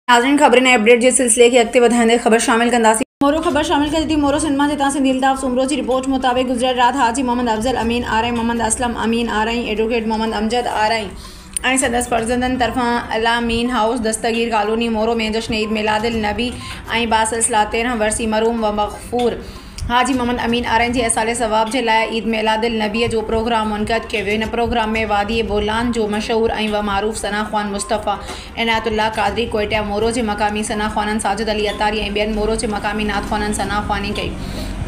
नाज़रीन खबरें नए अपडेट जिस सिलसिले की अगते वधाइंदे खबर शामिल कंदासी मोरो खबर शामिल कर दी मोरो सिनेमा जिता से दिलताफ सुमरो की रिपोर्ट मुताबिक गुजरात रात हाजी मोहम्मद अफजल अमीन आ रही मोहम्मद असलम अमीन आ रही एडवोकेट मोहम्मद अमजद आ रही ऐं सदस फर्जंदन तरफा अलामीन हाउस दस्तगीर कॉलोनी मोरो में जश्न ईद मिलादिल नबी ऐं बासिलसिला 13 वर्सी मरूम व मग़फूर हाजी मोहम्मद अमीन आरन जी असाले सवाब के लाइ ईद मिलादिल नबी जो प्रोग्राम मुनक़द किया वियो। इन प्रोग्राम में वादी बोलान जो मशहूर ऐं व मारूफ सना ख़्वान मुस्तफ़ा इनायतुल्लाह कादरी कोयटा मोरो के मकामी सना ख़्वानन साजिद अली अतारी ऐं ॿियनि मोरो के मकामी नात ख़्वानन सना ख़्वानी कई।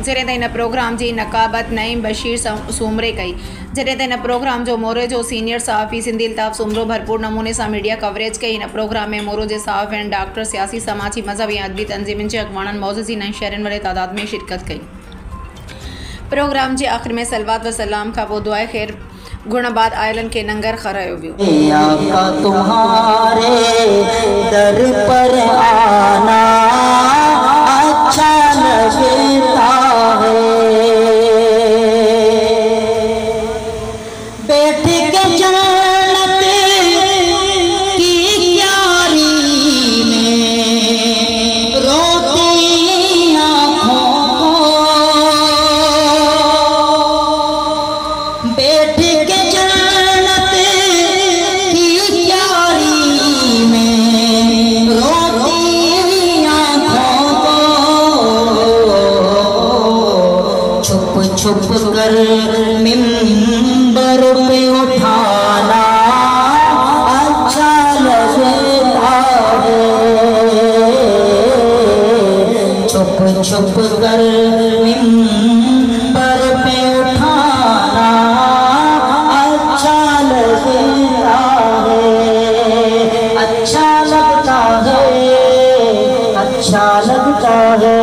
जॾहिं त इन प्रोग्राम की नक़ाबत नईम बशीर सूमरे कई। जॾहिं त इन प्रोग्राम जो मोरे जो सीनियर सहाफ़ी सिंधी अल्ताफ़ सूमरो भरपूर नमूने से मीडिया कवरेज कई। इन प्रोग्राम में मोरो के सहाफ़ एंड डॉक्टर सियासी समाजी मजहबी अदबी तंजीमुनि के अगवाननि मौज़ूज़ीन ऐं शहरनि वाले तादाद में शिरकत कई। प्रोग्राम के आखिर में सलवात व सलाम का दुआए खैर गुण बाद आयलन के नंगर खरायो वियो। आका तुम्हारे दर पर आना अच्छा लगता है, बैठ के जन्नत की क्यारी में रोती आँखों को, बैठ के जन्नत की क्यारी में रोती आँखों को, छुप छुप कर मिंबर पे उठाना अच्छा लगता है, छुप छुप कर मिंबर पे उठाना अच्छा लगता है, अच्छा लगता है, अच्छा लगता है।